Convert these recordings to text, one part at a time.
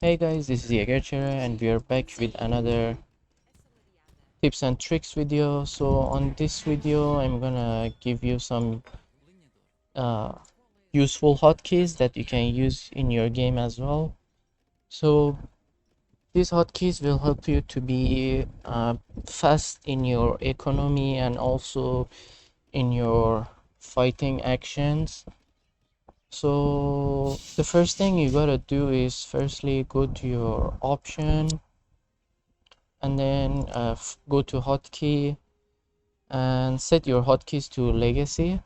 Hey guys, this is Jaegerchere and we are back with another tips and tricks video. So on this video, I'm gonna give you some uh, useful hotkeys that you can use in your game as well. So these hotkeys will help you to be fast in your economy and also in your fighting actions. So the first thing you gotta do is firstly go to your option and then go to hotkey and set your hotkeys to legacy,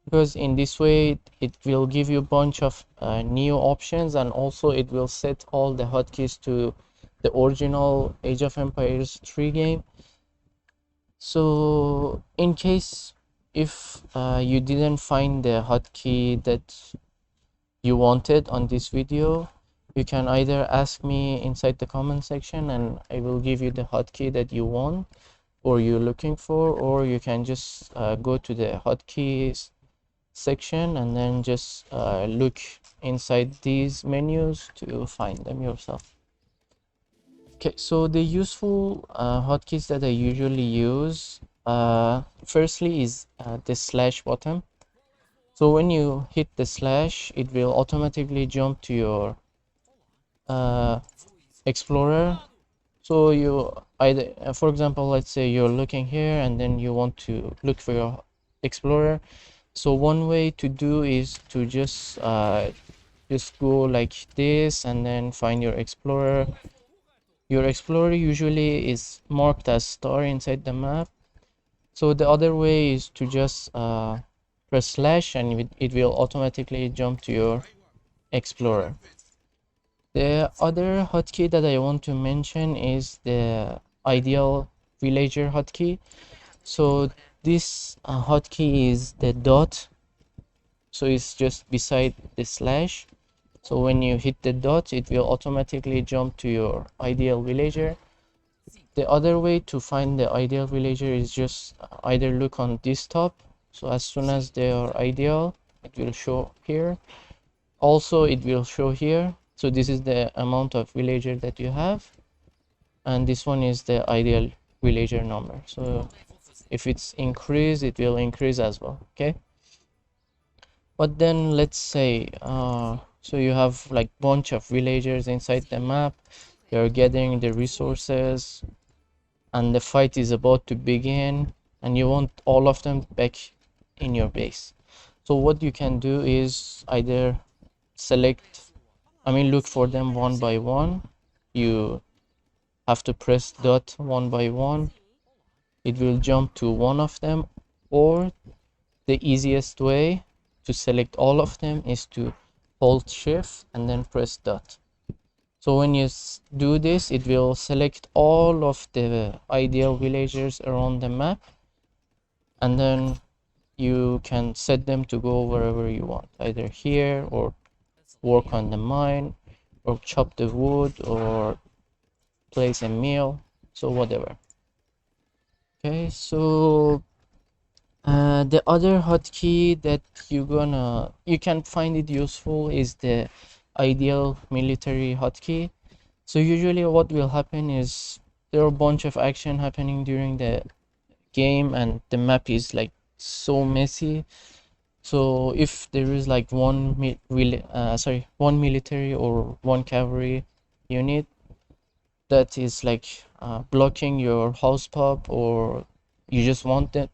because in this way it will give you a bunch of new options, and also it will set all the hotkeys to the original Age of Empires 3 game. So in case if you didn't find the hotkey that you wanted on this video, you can either ask me inside the comment section and I will give you the hotkey that you want or you're looking for, or you can just go to the hotkeys section and then just look inside these menus to find them yourself. Okay, so the useful hotkeys that I usually use, firstly is the slash button. So when you hit the slash, it will automatically jump to your explorer. So you either, for example, let's say you're looking here and then you want to look for your explorer. So one way to do is to just go like this and then find your explorer. Your explorer usually is marked as star inside the map. So the other way is to just press slash and it will automatically jump to your explorer. The other hotkey that I want to mention is the ideal villager hotkey. So this hotkey is the dot, so it's just beside the slash. So when you hit the dot, it will automatically jump to your ideal villager. The other way to find the ideal villager is just either look on this top, so as soon as they are ideal it will show here, also it will show here. So this is the amount of villager that you have, and this one is the ideal villager number. So if it's increased, it will increase as well. Okay, but then let's say so you have like bunch of villagers inside the map, you're gathering the resources and the fight is about to begin and you want all of them back in your base. So what you can do is either look for them one by one. You have to press dot one by one, it will jump to one of them, or the easiest way to select all of them is to hold shift and then press dot. So when you do this, it will select all of the ideal villagers around the map, and then you can set them to go wherever you want, either here or work on the mine or chop the wood or place a meal, so whatever. Okay, so the other hotkey that you can find it useful is the ideal military hotkey. So usually what will happen is there are a bunch of action happening during the game and the map is like so messy. So if there is like one military or one cavalry unit that is like blocking your house pop, or you just want to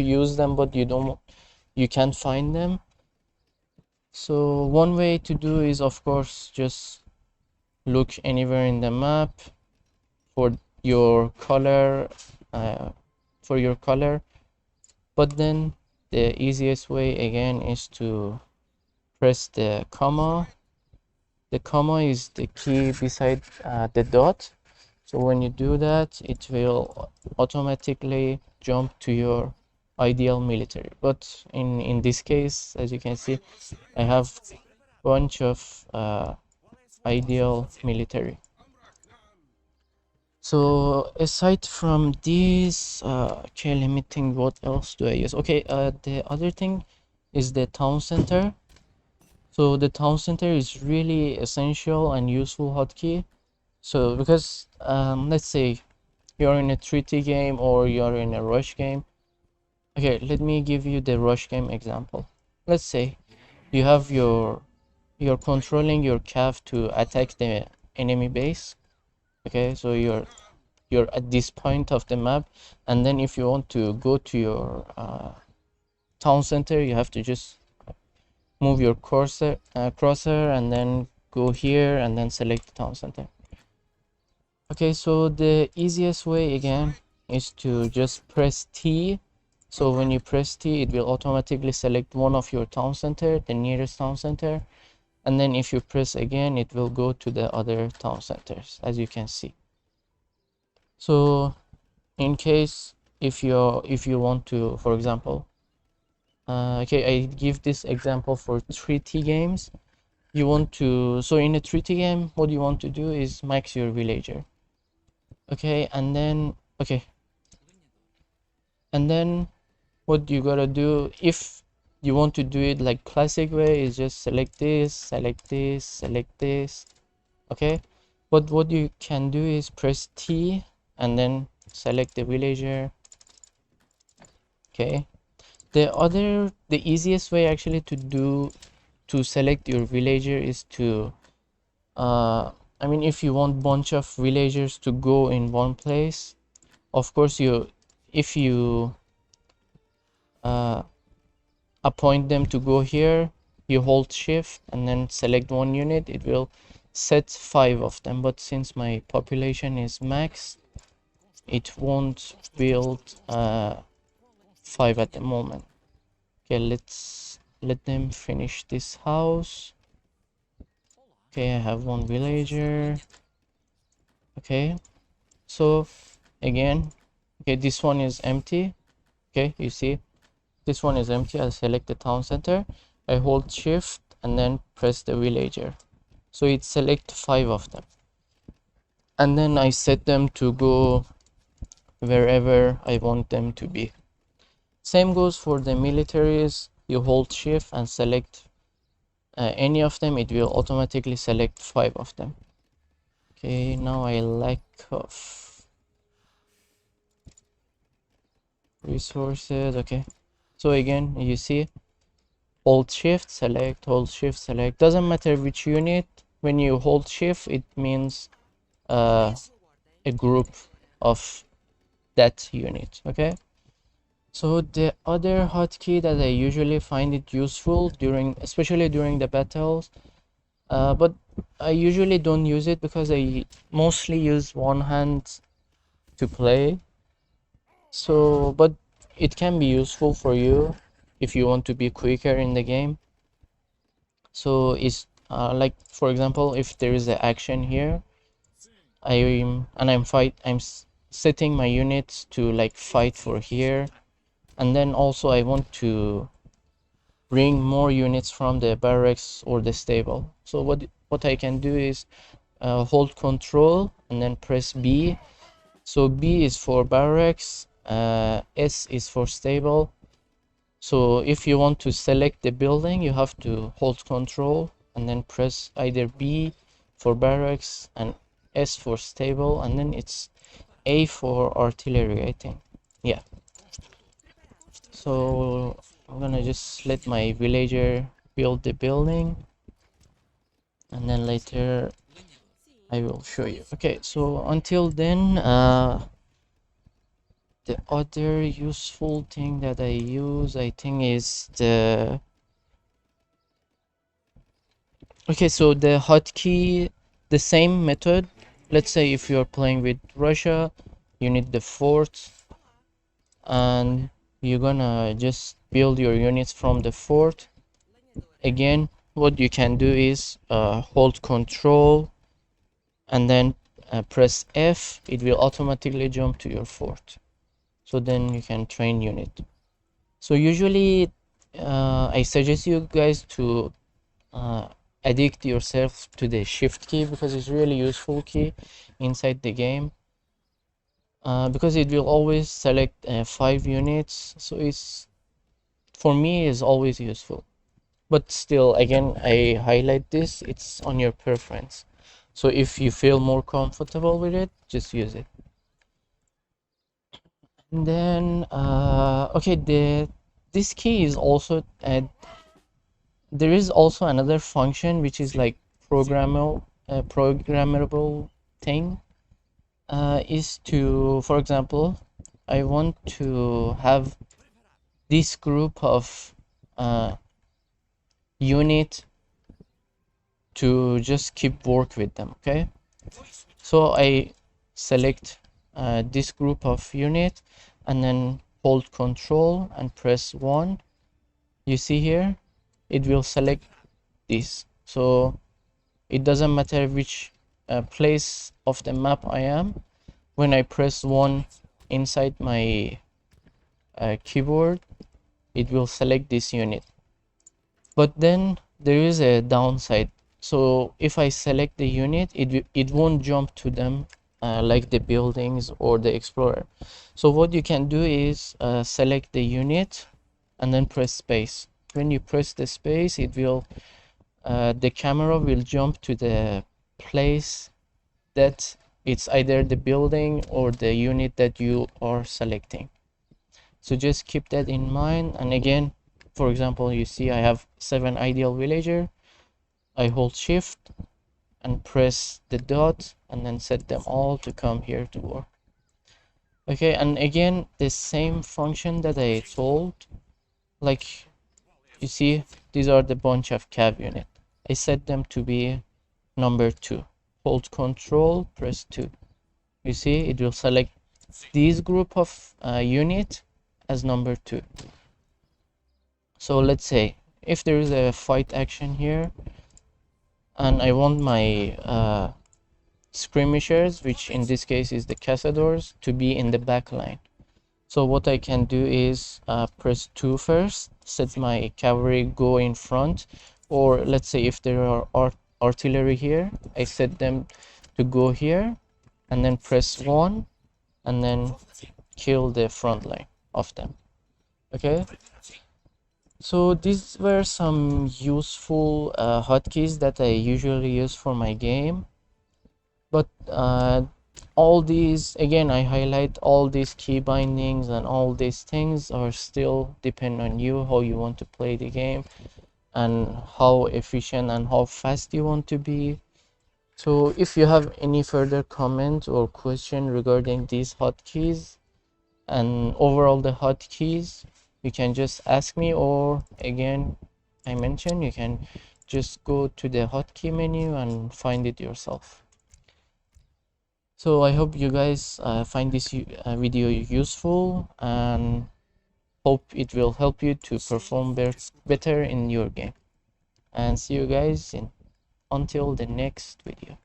use them but you can't find them. So one way to do is, of course, just look anywhere in the map for your color, but then the easiest way again is to press the comma. The comma is the key beside the dot. So when you do that, it will automatically jump to your ideal military. But in this case, as you can see, I have a bunch of ideal military. So aside from this, okay, let me think, what else do I use? Okay, the other thing is the town center. So the town center is really essential and useful hotkey. So because let's say you're in a 3T game or you're in a rush game. Okay, let me give you the rush game example. Let's say you have you're controlling your calf to attack the enemy base. Okay, so you're at this point of the map, and then if you want to go to your town center, you have to just move your cursor and then go here and then select the town center. Okay, so the easiest way again is to just press T. So when you press T, it will automatically select one of your town center, the nearest town center, and then if you press again, it will go to the other town centers, as you can see. So in case if you want to, for example, okay, I give this example for 3T games. You want to, so in a 3T game, what you want to do is max your villager. Okay, and then what you gotta do if you want to do it like classic way is just select this, select this, select this. Okay, but what you can do is press T and then select the villager. Okay, the easiest way actually to select your villager is to I mean, if you want bunch of villagers to go in one place, of course if you appoint them to go here, you hold shift and then select one unit, it will set 5 of them, but since my population is max, it won't build 5 at the moment. Okay, let's let them finish this house. Okay, I have one villager. Okay, so again, okay, this one is empty. Okay, you see this one is empty. I select the town center, I hold shift and then press the villager, so it select 5 of them, and then I set them to go wherever I want them to be. Same goes for the militaries. You hold shift and select any of them, it will automatically select 5 of them. Okay, now I lack of resources. Okay, so again you see, hold shift select, hold shift select, doesn't matter which unit. When you hold shift, it means a group of that unit. Okay, so the other hotkey that I usually find it useful especially during the battles, but I usually don't use it because I mostly use one hand to play. So, but it can be useful for you if you want to be quicker in the game. So it's like, for example, if there is an action here, I'm setting my units to like fight for here, and then also I want to bring more units from the barracks or the stable. So what I can do is hold control and then press B. So B is for barracks, S is for stable. So if you want to select the building, you have to hold control and then press either B for barracks and S for stable, and then it's A for artillery, I think. Yeah. So I'm gonna just let my villager build the building, and then later I will show you. Okay, so until then, the other useful thing that I use, I think, is okay, so the hotkey, the same method. Let's say if you're playing with Russia, you need the fort, and you're gonna just build your units from the fort. Again, what you can do is hold control and then press F. It will automatically jump to your fort, so then you can train unit. So usually I suggest you guys to addict yourself to the shift key, because it's really useful key inside the game, because it will always select 5 units, so it's, for me, is always useful. but still, again, I highlight this, it's on your preference. So if you feel more comfortable with it, just use it. And then okay, this key is also there is also another function which is like programmable thing, is to, for example, I want to have this group of unit to just keep work with them. Okay, so I select this group of unit and then hold control and press 1. You see here it will select this, so it doesn't matter which place of the map I am. When I press 1 inside my keyboard, it will select this unit. But then there is a downside. So if I select the unit, it won't jump to them like the buildings or the explorer. So what you can do is select the unit and then press space. When you press the space, it will the camera will jump to the place that it's either the building or the unit that you are selecting. So just keep that in mind. And again, for example, you see I have 7 ideal villager. I hold shift and press the dot and then set them all to come here to work. Okay, and again, the same function that I told, like you see, these are the bunch of cav unit. I set them to be number 2. Hold control, press 2. You see, it will select this group of unit as number 2. So let's say if there is a fight action here and I want my skirmishers, which in this case is the cazadors, to be in the back line. So what I can do is press 2 first, set my cavalry go in front, or let's say if there are artillery here, I set them to go here, and then press 1 and then kill the front line of them. Okay, so these were some useful hotkeys that I usually use for my game. But all these, again, I highlight all these key bindings and all these things are still depend on you, how you want to play the game and how efficient and how fast you want to be. So if you have any further comment or question regarding these hotkeys and overall the hotkeys, you can just ask me, or again, I mentioned you can just go to the hotkey menu and find it yourself. So I hope you guys find this video useful and hope it will help you to perform better in your game. And see you guys until the next video.